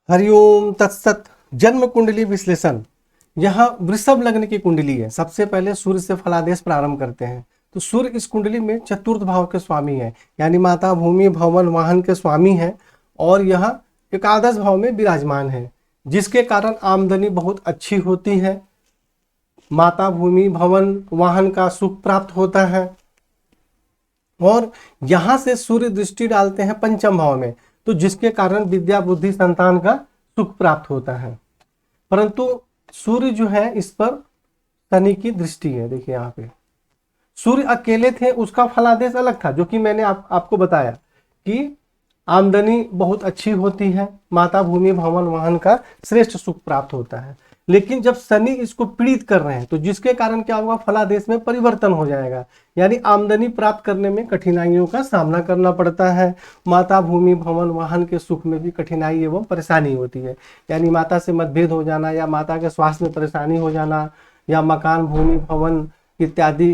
हरिओम तत्सत। जन्म कुंडली विश्लेषण। यह वृषभ लग्न की कुंडली है। सबसे पहले सूर्य से फलादेश प्रारंभ करते हैं। तो सूर्य इस कुंडली में चतुर्थ भाव के स्वामी है, यानी माता, भूमि, भवन, वाहन के स्वामी है और यह एकादश भाव में विराजमान है, जिसके कारण आमदनी बहुत अच्छी होती है। माता, भूमि, भवन, वाहन का सुख प्राप्त होता है और यहां से सूर्य दृष्टि डालते हैं पंचम भाव में, तो जिसके कारण विद्या, बुद्धि, संतान का सुख प्राप्त होता है। परंतु सूर्य जो है इस पर शनि की दृष्टि है। देखिए यहाँ पे सूर्य अकेले थे, उसका फलादेश अलग था, जो कि मैंने आपको बताया कि आमदनी बहुत अच्छी होती है, माता, भूमि, भवन, वाहन का श्रेष्ठ सुख प्राप्त होता है। लेकिन जब शनि इसको पीड़ित कर रहे हैं तो जिसके कारण क्या होगा, फलादेश में परिवर्तन हो जाएगा, यानी आमदनी प्राप्त करने में कठिनाइयों का सामना करना पड़ता है। माता, भूमि, भवन, वाहन के सुख में भी कठिनाई एवं परेशानी होती है, यानी माता से मतभेद हो जाना या माता के स्वास्थ्य में परेशानी हो जाना या मकान, भूमि, भवन इत्यादि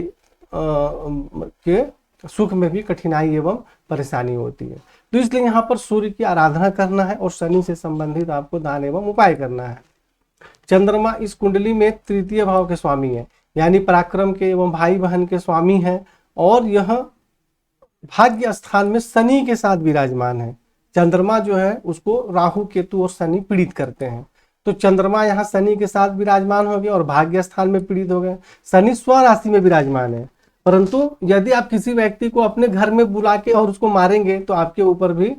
के सुख में भी कठिनाई एवं परेशानी होती है। तो इसलिए यहाँ पर सूर्य की आराधना करना है और शनि से संबंधित आपको दान एवं उपाय करना है। चंद्रमा इस कुंडली में तृतीय भाव के स्वामी है, यानी पराक्रम के एवं भाई बहन के स्वामी है और यह भाग्य स्थान में शनि के साथ विराजमान है। चंद्रमा जो है उसको राहु, केतु और शनि पीड़ित करते हैं, तो चंद्रमा यहाँ शनि के साथ विराजमान हो गए और भाग्य स्थान में पीड़ित हो गए। शनि स्वराशि में विराजमान है, परंतु यदि आप किसी व्यक्ति को अपने घर में बुला के और उसको मारेंगे तो आपके ऊपर भी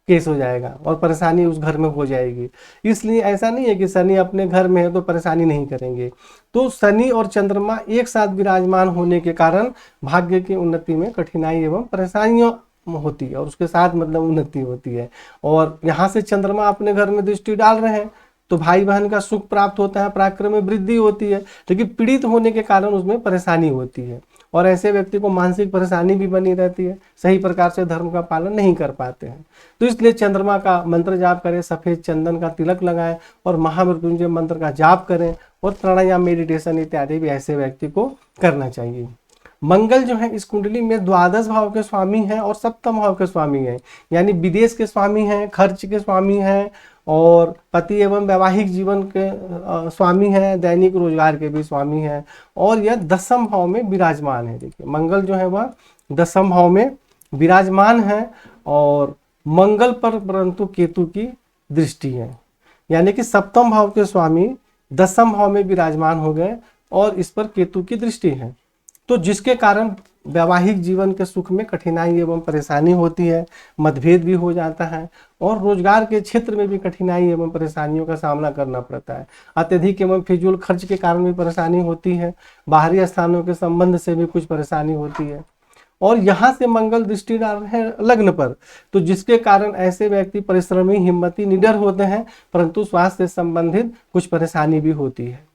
केस हो जाएगा और परेशानी उस घर में हो जाएगी। इसलिए ऐसा नहीं है कि शनि अपने घर में है तो परेशानी नहीं करेंगे। तो शनि और चंद्रमा एक साथ विराजमान होने के कारण भाग्य की उन्नति में कठिनाई एवं परेशानियां होती है और उसके साथ मतलब उन्नति होती है। और यहाँ से चंद्रमा अपने घर में दृष्टि डाल रहे हैं तो भाई बहन का सुख प्राप्त होता है, पराक्रम में वृद्धि होती है, लेकिन पीड़ित होने के कारण उसमें परेशानी होती है और ऐसे व्यक्ति को मानसिक परेशानी भी बनी रहती है, सही प्रकार से धर्म का पालन नहीं कर पाते हैं। तो इसलिए चंद्रमा का मंत्र जाप करें, सफेद चंदन का तिलक लगाएं और महामृत्युंजय मंत्र का जाप करें और प्राणायाम, मेडिटेशन इत्यादि भी ऐसे व्यक्ति को करना चाहिए। मंगल जो है इस कुंडली में द्वादश भाव के स्वामी है और सप्तम भाव के स्वामी है, यानी विदेश के स्वामी हैं, खर्च के स्वामी हैं और पति एवं वैवाहिक जीवन के स्वामी हैं, दैनिक रोजगार के भी स्वामी हैं और यह दसम भाव में विराजमान है। देखिए मंगल जो है वह दसम भाव में विराजमान है और मंगल पर परंतु केतु की दृष्टि है, यानी कि सप्तम भाव के स्वामी दसम भाव में विराजमान हो गए और इस पर केतु की दृष्टि है, तो जिसके कारण वैवाहिक जीवन के सुख में कठिनाई एवं परेशानी होती है, मतभेद भी हो जाता है और रोजगार के क्षेत्र में भी कठिनाई एवं परेशानियों का सामना करना पड़ता है। अत्यधिक एवं फिजूल खर्च के कारण भी परेशानी होती है, बाहरी स्थानों के संबंध से भी कुछ परेशानी होती है और यहाँ से मंगल दृष्टि डाल रहे हैं लग्न पर, तो जिसके कारण ऐसे व्यक्ति परिश्रमी, हिम्मती, निडर होते हैं, परंतु स्वास्थ्य से संबंधित कुछ परेशानी भी होती है।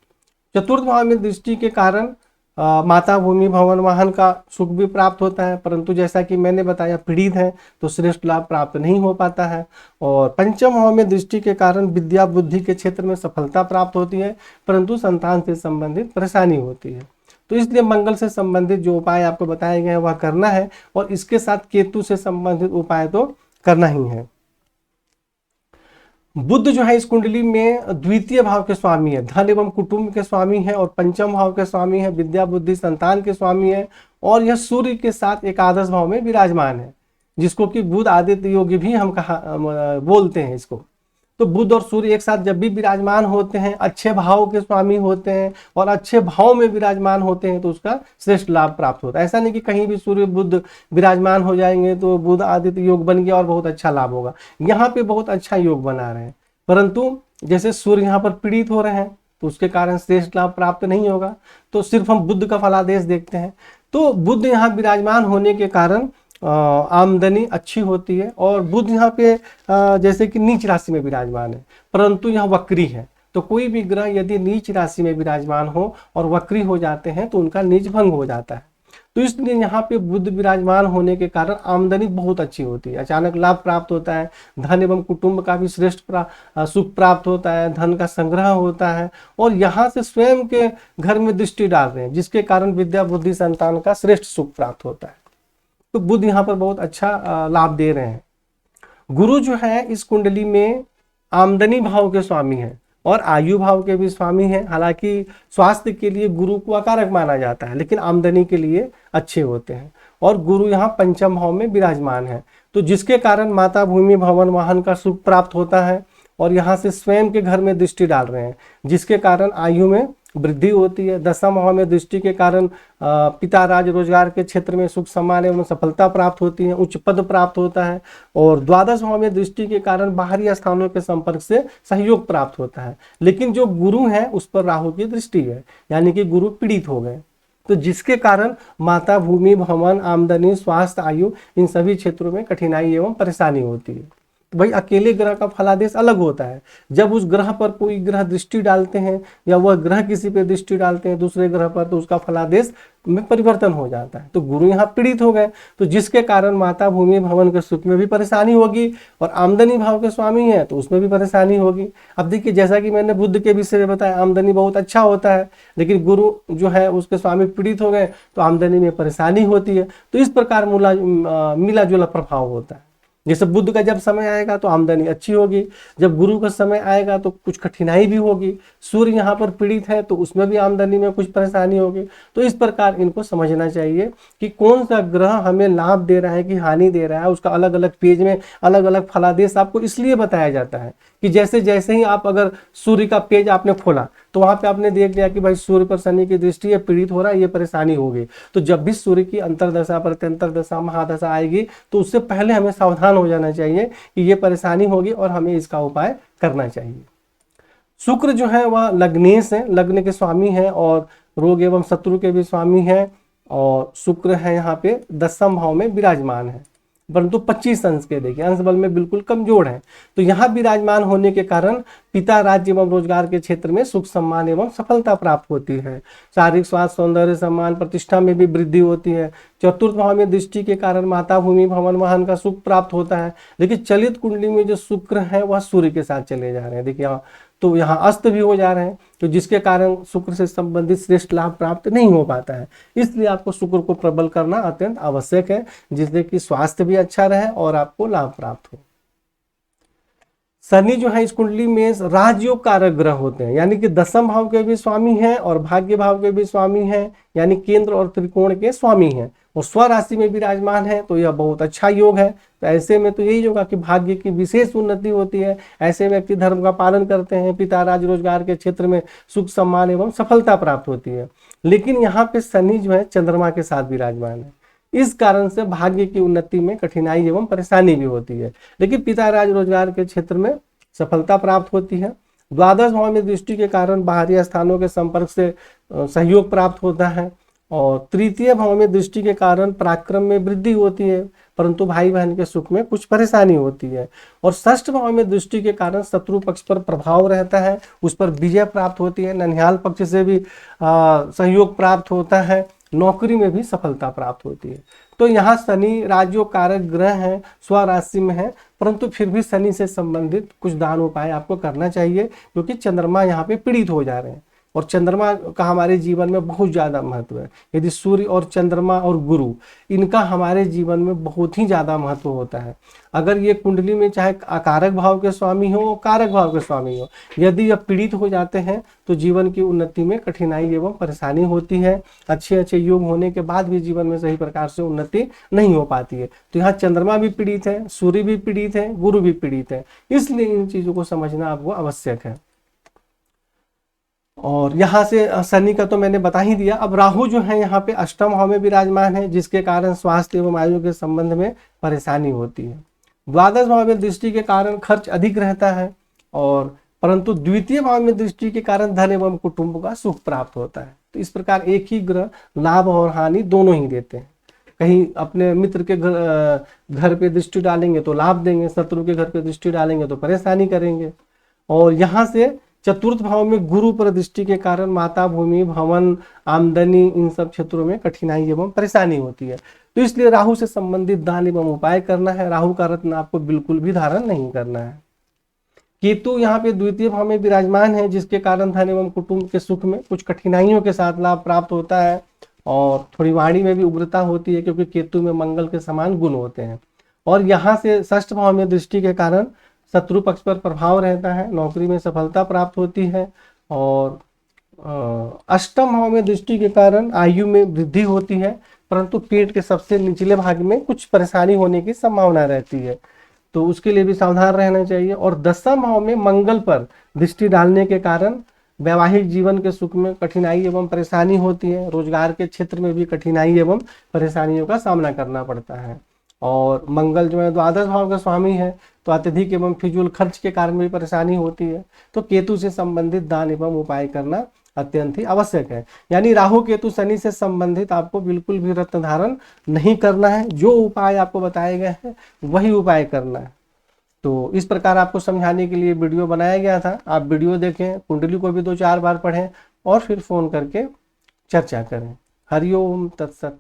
चतुर्थ भाव में दृष्टि के कारण माता, भूमि, भवन, वाहन का सुख भी प्राप्त होता है, परंतु जैसा कि मैंने बताया पीड़ित है तो श्रेष्ठ लाभ प्राप्त नहीं हो पाता है। और पंचम भाव में दृष्टि के कारण विद्या, बुद्धि के क्षेत्र में सफलता प्राप्त होती है, परंतु संतान से संबंधित परेशानी होती है। तो इसलिए मंगल से संबंधित जो उपाय आपको बताए गए हैं वह करना है और इसके साथ केतु से संबंधित उपाय तो करना ही है। बुध जो है इस कुंडली में द्वितीय भाव के स्वामी है, धन एवं कुटुंब के स्वामी है और पंचम भाव के स्वामी है, विद्या, बुद्धि, संतान के स्वामी है और यह सूर्य के साथ एकादश भाव में विराजमान है, जिसको कि बुध आदित्य योग भी हम बोलते हैं इसको। तो बुध और सूर्य एक साथ जब भी विराजमान होते हैं, अच्छे भाव के स्वामी होते हैं और अच्छे भाव में विराजमान होते हैं तो उसका श्रेष्ठ लाभ प्राप्त होता है। ऐसा नहीं कि कहीं भी सूर्य बुध विराजमान हो जाएंगे तो बुध आदित्य योग बन गया और बहुत अच्छा लाभ होगा। यहाँ पे बहुत अच्छा योग बना रहे हैं, परंतु जैसे सूर्य यहाँ पर पीड़ित हो रहे हैं तो उसके कारण श्रेष्ठ लाभ प्राप्त नहीं होगा। तो सिर्फ हम बुध का फलादेश देखते हैं, तो बुध यहाँ विराजमान होने के कारण आमदनी अच्छी होती है और बुध यहाँ पे जैसे कि नीच राशि में विराजमान है, परंतु यहाँ वक्री है, तो कोई भी ग्रह यदि नीच राशि में विराजमान हो और वक्री हो जाते हैं तो उनका नीच भंग हो जाता है। तो इसलिए यहाँ पे बुध विराजमान होने के कारण आमदनी बहुत अच्छी होती है, अचानक लाभ प्राप्त होता है, धन एवं कुटुंब का भी श्रेष्ठ सुख प्राप्त होता है, धन का संग्रह होता है और यहाँ से स्वयं के घर में दृष्टि डाल रहे हैं, जिसके कारण विद्या, बुद्धि, संतान का श्रेष्ठ सुख प्राप्त होता है। तो बुध यहाँ पर बहुत अच्छा लाभ दे रहे हैं। गुरु जो है इस कुंडली में आमदनी भाव के स्वामी हैं और आयु भाव के भी स्वामी हैं। हालांकि स्वास्थ्य के लिए गुरु को अकारक माना जाता है, लेकिन आमदनी के लिए अच्छे होते हैं। और गुरु यहाँ पंचम भाव में विराजमान है, तो जिसके कारण माता, भूमि, भवन, वाहन का सुख प्राप्त होता है। और यहाँ से स्वयं के घर में दृष्टि डाल रहे हैं, जिसके कारण आयु में वृद्धि होती है। दसम भाव में दृष्टि के कारण पिता राज रोजगार के क्षेत्र में सुख सम्मान एवं सफलता प्राप्त होती है, उच्च पद प्राप्त होता है। और द्वादश भाव में दृष्टि के कारण बाहरी स्थानों के संपर्क से सहयोग प्राप्त होता है। लेकिन जो गुरु है उस पर राहु की दृष्टि है, यानी कि गुरु पीड़ित हो गए, तो जिसके कारण माता, भूमि, भवन, आमदनी, स्वास्थ्य, आयु, इन सभी क्षेत्रों में कठिनाई एवं परेशानी होती है। तो भाई अकेले ग्रह का फलादेश अलग होता है। जब उस ग्रह पर कोई ग्रह दृष्टि डालते हैं या वह ग्रह किसी पे दृष्टि डालते हैं दूसरे ग्रह पर, तो उसका फलादेश में परिवर्तन हो जाता है। तो गुरु यहाँ पीड़ित हो गए, तो जिसके कारण माता, भूमि, भवन के सुख में भी परेशानी होगी। और आमदनी भाव के स्वामी है तो उसमें भी परेशानी होगी। अब देखिए, जैसा कि मैंने बुध के विषय में बताया, आमदनी बहुत अच्छा होता है, लेकिन गुरु जो है उसके स्वामी पीड़ित हो गए तो आमदनी में परेशानी होती है। तो इस प्रकार मिला जुला प्रभाव होता है। जैसे बुध का जब समय आएगा तो आमदनी अच्छी होगी, जब गुरु का समय आएगा तो कुछ कठिनाई भी होगी। सूर्य यहाँ पर पीड़ित है तो उसमें भी आमदनी में कुछ परेशानी होगी। तो इस प्रकार इनको समझना चाहिए कि कौन सा ग्रह हमें लाभ दे रहा है कि हानि दे रहा है। उसका अलग अलग पेज में अलग अलग फलादेश आपको इसलिए बताया जाता है कि जैसे जैसे ही आप अगर सूर्य का पेज आपने खोला तो वहां पे आपने देख लिया कि भाई सूर्य पर शनि की दृष्टि है, पीड़ित हो रहा है, ये परेशानी होगी। तो जब भी सूर्य की अंतरदशा, प्रत्यंतर दशा, महादशा आएगी तो उससे पहले हमें सावधान हो जाना चाहिए कि ये परेशानी होगी और हमें इसका उपाय करना चाहिए। शुक्र जो है वह लग्नेश है, लग्न के स्वामी है और रोग एवं शत्रु के भी स्वामी है। और शुक्र है यहाँ पे दसम भाव में विराजमान है, परंतु 25 अंश के, देखिए अंश बल में बिल्कुल कमजोर है। तो यहाँ विराजमान होने के कारण पिता, राज्य एवं रोजगार के क्षेत्र में सुख सम्मान एवं सफलता प्राप्त होती है। शारीरिक स्वास्थ्य, सौंदर्य, सम्मान, प्रतिष्ठा में भी वृद्धि होती है। चतुर्थ भाव में दृष्टि के कारण माता, भूमि, भवन, वाहन का सुख प्राप्त होता है। लेकिन चलित कुंडली में जो शुक्र है वह सूर्य के साथ चले जा रहे हैं, देखिए यहाँ तो यहाँ अस्त भी हो जा रहे हैं, तो जिसके कारण शुक्र से संबंधित श्रेष्ठ लाभ प्राप्त नहीं हो पाता है। इसलिए आपको शुक्र को प्रबल करना अत्यंत आवश्यक है, जिससे कि स्वास्थ्य भी अच्छा रहे और आपको लाभ प्राप्त हो। शनि जो है इस कुंडली में राजयोग कारक ग्रह होते हैं, यानी कि दसम भाव के भी स्वामी हैं और भाग्य भाव के भी स्वामी हैं, यानी केंद्र और त्रिकोण के स्वामी हैं। और स्वराशि में विराजमान है तो यह बहुत अच्छा योग है। तो ऐसे में तो यही होगा कि भाग्य की विशेष उन्नति होती है। ऐसे व्यक्ति धर्म का पालन करते हैं, पिता, राज रोजगार के क्षेत्र में सुख सम्मान एवं सफलता प्राप्त होती है। लेकिन यहाँ पे शनि जो है चंद्रमा के साथ विराजमान है, इस कारण से भाग्य की उन्नति में कठिनाई एवं परेशानी भी होती है, लेकिन पिता, राज रोजगार के क्षेत्र में सफलता प्राप्त होती है। द्वादश भाव में दृष्टि के कारण बाहरी स्थानों के संपर्क से सहयोग प्राप्त होता है। और तृतीय भाव में दृष्टि के कारण पराक्रम में वृद्धि होती है, परंतु भाई बहन के सुख में कुछ परेशानी होती है। और षष्ठ भाव में दृष्टि के कारण शत्रु पक्ष पर प्रभाव रहता है, उस पर विजय प्राप्त होती है। ननिहाल पक्ष से भी सहयोग प्राप्त होता है, नौकरी में भी सफलता प्राप्त होती है। तो यहाँ शनि राजयोग कारक ग्रह है, स्वराशि में है, परंतु फिर भी शनि से संबंधित कुछ दान उपाय आपको करना चाहिए, क्योंकि चंद्रमा यहाँ पे पीड़ित हो जा रहे हैं और चंद्रमा का हमारे जीवन में बहुत ज़्यादा महत्व है। यदि सूर्य और चंद्रमा और गुरु, इनका हमारे जीवन में बहुत ही ज़्यादा महत्व होता है। अगर ये कुंडली में चाहे अकारक भाव के स्वामी हो, कारक भाव के स्वामी हो, यदि ये पीड़ित हो जाते हैं तो जीवन की उन्नति में कठिनाई एवं परेशानी होती है। अच्छे अच्छे योग होने के बाद भी जीवन में सही प्रकार से उन्नति नहीं हो पाती है। तो यहाँ चंद्रमा भी पीड़ित है, सूर्य भी पीड़ित है, गुरु भी पीड़ित है, इसलिए इन चीज़ों को समझना आपको आवश्यक है। और यहाँ से शनि का तो मैंने बता ही दिया। अब राहु जो है यहाँ पे अष्टम भाव में विराजमान है, जिसके कारण स्वास्थ्य एवं आयु के संबंध में परेशानी होती है। द्वादश भाव में दृष्टि के कारण खर्च अधिक रहता है, और परंतु द्वितीय भाव में दृष्टि के कारण धन एवं कुटुंब का सुख प्राप्त होता है। तो इस प्रकार एक ही ग्रह लाभ और हानि दोनों ही देते हैं। कहीं अपने मित्र के घर पे दृष्टि डालेंगे तो लाभ देंगे, शत्रु के घर पे दृष्टि डालेंगे तो परेशानी करेंगे। और यहाँ से चतुर्थ भाव में गुरु पर दृष्टि के कारण माता, भूमि, भवन, आमदनी, इन सब क्षेत्रों में कठिनाई एवं परेशानी होती है। तो इसलिए राहु से संबंधित दान एवं उपाय करना है। राहु का रत्न आपको बिल्कुल भी धारण नहीं करना है। केतु यहाँ पे द्वितीय भाव में विराजमान है, जिसके कारण धन एवं कुटुंब के सुख में कुछ कठिनाइयों के साथ लाभ प्राप्त होता है, और थोड़ी वाणी में भी उग्रता होती है, क्योंकि केतु में मंगल के समान गुण होते हैं। और यहाँ से षष्ठ भाव में दृष्टि के कारण शत्रु पक्ष पर प्रभाव रहता है, नौकरी में सफलता प्राप्त होती है। और अष्टम भाव में दृष्टि के कारण आयु में वृद्धि होती है, परंतु पेट के सबसे निचले भाग में कुछ परेशानी होने की संभावना रहती है, तो उसके लिए भी सावधान रहना चाहिए। और दसम भाव में मंगल पर दृष्टि डालने के कारण वैवाहिक जीवन के सुख में कठिनाई एवं परेशानी होती है, रोजगार के क्षेत्र में भी कठिनाई एवं परेशानियों का सामना करना पड़ता है। और मंगल जो है द्वादश भाव का स्वामी है, तो अत्यधिक एवं फिजूल खर्च के कारण भी परेशानी होती है। तो केतु से संबंधित दान एवं उपाय करना अत्यंत ही आवश्यक है। यानी राहु केतु शनि से संबंधित आपको बिल्कुल भी रत्न धारण नहीं करना है, जो उपाय आपको बताए गए हैं वही उपाय करना है। तो इस प्रकार आपको समझाने के लिए वीडियो बनाया गया था। आप वीडियो देखें, कुंडली को भी 2-4 बार पढ़ें और फिर फोन करके चर्चा करें। हरिओम तत्सत।